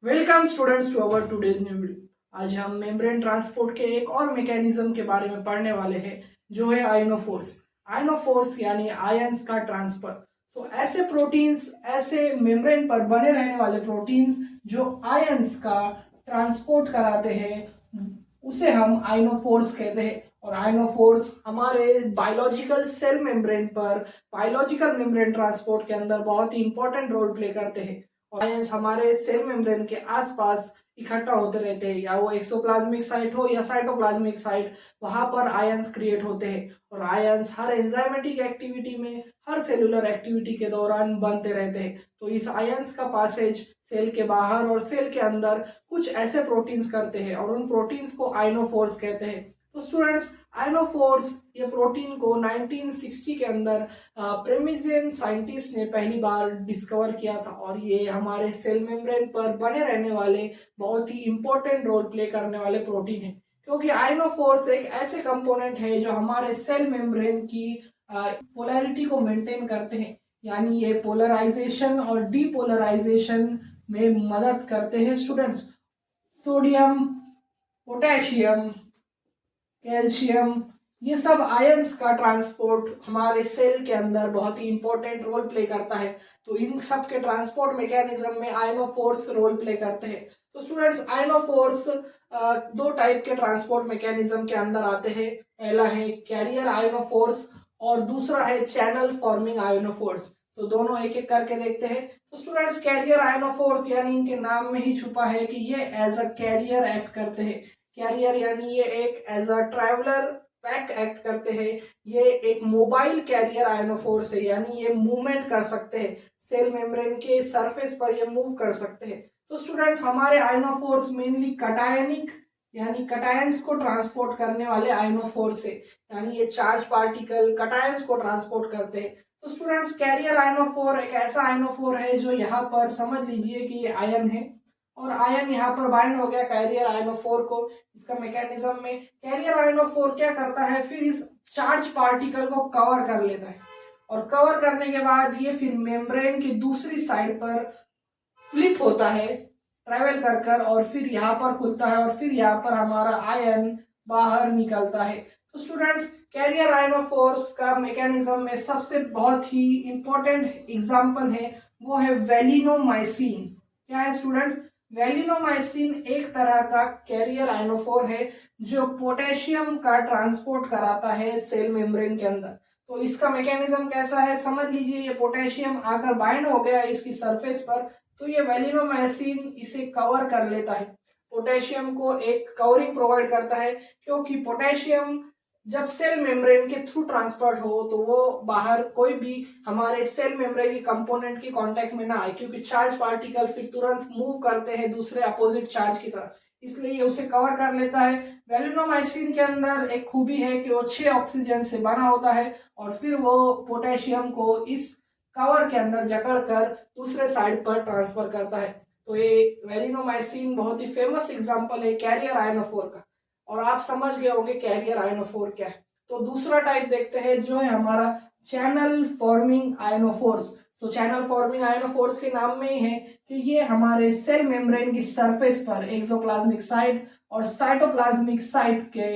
Welcome students to our today's new video. आज हम membrane transport के एक और मैकेनिज्म के बारे में पढ़ने वाले हैं, जो है आयनोफोर्स। आयनोफोर्स यानी आयंस का ट्रांसफर। ऐसे प्रोटीन्स, ऐसे मेम्ब्रेन पर बने रहने वाले प्रोटीन्स जो आयंस का ट्रांसपोर्ट कराते हैं, उसे हम आयनोफोर्स कहते हैं। और आयनोफोर्स हमारे बायोलॉजिकल सेल मेम्ब्रेन पर, बायोलॉजिकल मेम्ब्रेन ट्रांसपोर्ट के अंदर बहुत ही इंपॉर्टेंट रोल प्ले करते हैं। आयंस हमारे सेल मेम्ब्रेन के आसपास इकट्ठा होते रहते हैं, या वो एक्सोप्लाज्मिक साइट हो या साइटोप्लाज्मिक साइट, वहां पर आयंस क्रिएट होते हैं। और आयंस हर एंजाइमेटिक एक्टिविटी में, हर सेलुलर एक्टिविटी के दौरान बनते रहते हैं। तो इस आयंस का पासेज सेल के बाहर और सेल के अंदर कुछ ऐसे प्रोटीन्स करते हैं, और उन प्रोटीन्स को आयनोफोर्स कहते हैं। तो स्टूडेंट्स, आयनोफोर्स ये प्रोटीन को 1960 के अंदर प्रेमिजियन साइंटिस्ट ने पहली बार डिस्कवर किया था, और ये हमारे सेल मेम्ब्रेन पर बने रहने वाले बहुत ही इंपॉर्टेंट रोल प्ले करने वाले प्रोटीन है। क्योंकि आयनोफोर्स एक ऐसे कंपोनेंट है जो हमारे सेल मेम्ब्रेन की पोलैरिटी को मेंटेन करते हैं, यानी ये पोलराइजेशन और डीपोलराइजेशन में मदद करते हैं। स्टूडेंट्स, सोडियम, पोटेशियम, कैल्शियम, ये सब आयंस का ट्रांसपोर्ट हमारे सेल के अंदर बहुत ही इंपॉर्टेंट रोल प्ले करता है। तो इन सब के ट्रांसपोर्ट मैकेनिज्म में आयनोफोर्स रोल प्ले करते हैं। तो स्टूडेंट्स, आयनोफोर्स दो टाइप के ट्रांसपोर्ट मैकेनिज्म के अंदर आते हैं। पहला है कैरियर आयनोफोर्स और दूसरा है चैनल फॉर्मिंग आयनोफोर्स। तो दोनों एक एक करके देखते हैं। तो स्टूडेंट्स, कैरियर आयनोफोर्स यानी इनके नाम में ही छुपा है कि ये एज अ कैरियर एक्ट करते हैं। कैरियर यानी ये एक as a traveller pack act करते हैं। ये एक मोबाइल कैरियर आयनोफोर्स है, यानी ये मूवमेंट कर सकते हैं, सेल मेम्ब्रेन के सरफेस पर ये मूव कर सकते हैं। तो स्टूडेंट्स, हमारे आयनोफोर्स मेनली कटायनिक यानी कटायंस को ट्रांसपोर्ट करने वाले आयनोफोर्स है, यानी ये चार्ज पार्टिकल कटायंस को ट्रांसपोर्ट करते हैं। तो स्टूडेंट्स, कैरियर आयनोफोर एक ऐसा आयनोफोर है जो यहाँ पर समझ लीजिए कि ये आयन है, और आयन यहाँ पर बाइंड हो गया कैरियर आयनोफोर को। इसका मैकेनिज्म में कैरियर आयनोफोर क्या करता है, फिर इस चार्ज पार्टिकल को कवर कर लेता है, और कवर करने के बाद ये फिर मेम्ब्रेन की दूसरी साइड पर फ्लिप होता है, ट्रेवल कर कर, और फिर यहाँ पर खुलता है, और फिर यहाँ पर हमारा आयन बाहर निकलता है। तो स्टूडेंट्स, कैरियर आयनोफोर्स का मैकेनिज्म में सबसे बहुत ही इंपॉर्टेंट एग्जांपल है, वो है वेलिनोमाइसिन। क्या है स्टूडेंट्स? वेलिनोमाइसिन एक तरह का कैरियर आयनोफोर है जो पोटेशियम का ट्रांसपोर्ट कराता है सेल मेम्ब्रेन के अंदर। तो इसका मैकेनिज्म कैसा है, समझ लीजिए। ये पोटेशियम आकर बाइंड हो गया इसकी सरफेस पर, तो ये वेलिनोमाइसिन इसे कवर कर लेता है, पोटेशियम को एक कवरिंग प्रोवाइड करता है। क्योंकि पोटेशियम जब सेल मेम्ब्रेन के थ्रू ट्रांसफर हो, तो वो बाहर कोई भी हमारे सेल मेम्ब्रेन की कंपोनेंट के कांटेक्ट में ना आए, क्योंकि चार्ज पार्टिकल फिर तुरंत मूव करते हैं दूसरे अपोजिट चार्ज की तरफ, इसलिए ये उसे कवर कर लेता है। वेलिनोमाइसिन के अंदर एक खूबी है कि वो 6 ऑक्सीजन से बना होता है, और फिर वो पोटेशियम को इस कवर के अंदर जकड़कर दूसरे साइड पर ट्रांसफर करता है। तो ये वेलिनोमाइसिन बहुत ही फेमस एग्जांपल है कैरियर आयनोफोर का, और आप समझ गए होंगे कैरियर आयनोफोर क्या है। तो दूसरा टाइप देखते हैं, जो है हमारा channel forming ionophores. So channel forming ionophores के नाम में ही है कि ये हमारे सेल मेम्ब्रेन की सरफेस पर एक्सोप्लाज्मिक साइट और साइटोप्लाज्मिक साइट के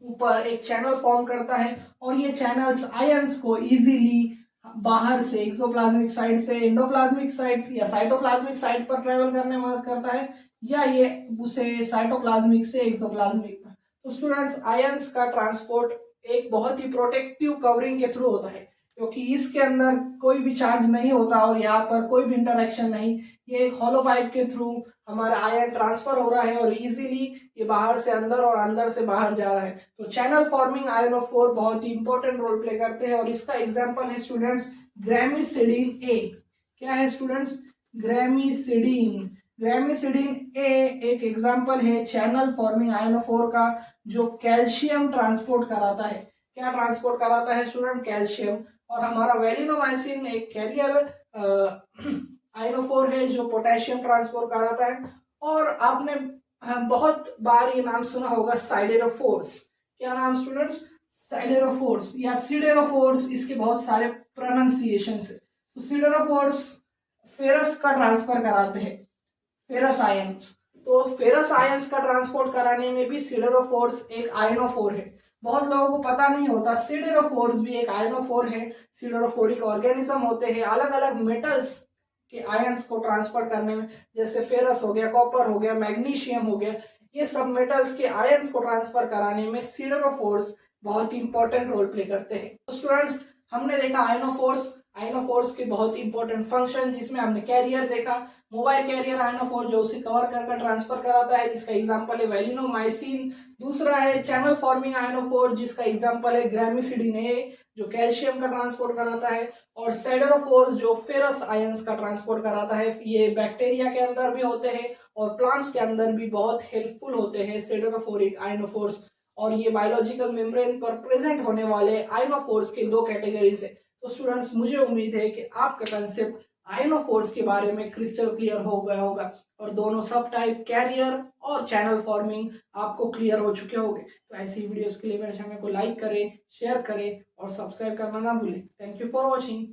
ऊपर एक चैनल फॉर्म करता है, और ये चैनल्स आयंस को इजीली बाहर से एक्सोप्लाज्मिक साइड से एंडोप्लाज्मिक साइड या साइटोप्लाज्मिक साइड पर ट्रेवल करने में मदद करता है, या ये उसे साइटोप्लाज्मिक से एक्सोप्लाज्मिक पर। तो स्टूडेंट्स, आयंस का ट्रांसपोर्ट एक बहुत ही प्रोटेक्टिव कवरिंग के थ्रू होता है, क्योंकि इसके अंदर कोई भी चार्ज नहीं होता और यहाँ पर कोई भी इंटरेक्शन नहीं। ये एक हॉलो पाइप के थ्रू हमारा आयन ट्रांसफर हो रहा है, और इजीली ये बाहर से अंदर और अंदर से बाहर जा रहा है। तो चैनल फॉर्मिंग आयनोफोर बहुत ही इंपॉर्टेंट रोल प्ले करते हैं, और इसका एग्जांपल है स्टूडेंट्स ग्रेमिसिडीन ए। क्या है स्टूडेंट्स? ग्रेमिसिडीन। ग्रेमिसिडीन ए एक एग्जांपल है चैनल फॉर्मिंग आयनोफोर का, जो कैल्शियम ट्रांसपोर्ट कराता है। क्या ट्रांसपोर्ट कराता है स्टूडेंट? कैल्शियम। और हमारा वेलिनोमाइसिन एक कैरियर आयनोफोर है जो पोटेशियम ट्रांसपोर्ट कराता है। और आपने बहुत बार ये नाम सुना होगा साइडेरोफोर्स। क्या नाम स्टूडेंट्स? साइडेरोफोर्स या सिडेरोफोर्स, इसके बहुत सारे प्रोनाउंसिएशन है। तो सिडेरोफोर्स फेरस का ट्रांसफर कराते हैं। Ferrous ions. तो फेरस आयंस का ट्रांसपोर्ट कराने में भी सिडेरोफोर्स एक आयनोफोर है। बहुत लोगों को पता नहीं होता सिडेरोफोर्स भी एक आयनोफोर है। सिडेरोफोरिक ऑर्गेनिज्म होते हैं अलग अलग मेटल्स के आयंस को ट्रांसफर करने में, जैसे फेरस हो गया, कॉपर हो गया, मैग्नीशियम हो गया, ये सब मेटल्स के आयंस को ट्रांसफर कराने में सिडेरोफोर्स बहुत ही इंपॉर्टेंट रोल प्ले करते हैं। तो स्टूडेंट्स, हमने देखा आयनोफोर्स के बहुत इंपॉर्टेंट फंक्शन, जिसमें हमने कैरियर देखा, मोबाइल कैरियर आयनोफोर जो उसे कवर कर ट्रांसफर कराता है, जिसका एग्जांपल है वैलिनोमाइसिन। दूसरा है चैनल फॉर्मिंग आयनोफोर, जिसका एग्जांपल है ग्रामिसिडिन ए, जो कैल्शियम का ट्रांसपोर्ट कराता है। और सेडेरोफोर्स जो फेरस आयंस का ट्रांसपोर्ट कराता है। ये बैक्टीरिया के अंदर भी होते हैं और प्लांट्स के अंदर भी बहुत हेल्पफुल होते हैं सेडेरोफोरिक आयनोफोर्स। और ये बायोलॉजिकल मेम्ब्रेन पर प्रेजेंट होने वाले आयनोफोर्स के दो कैटेगरीज है। तो स्टूडेंट्स, मुझे उम्मीद है कि आपका कंसेप्ट आयनोफोर्स के बारे में क्रिस्टल क्लियर हो गया होगा और दोनों सब टाइप कैरियर और चैनल फॉर्मिंग आपको क्लियर हो चुके होंगे। तो ऐसी वीडियोस के लिए मेरे चैनल को लाइक करें, शेयर करें और सब्सक्राइब करना ना भूलें। Thank you for watching.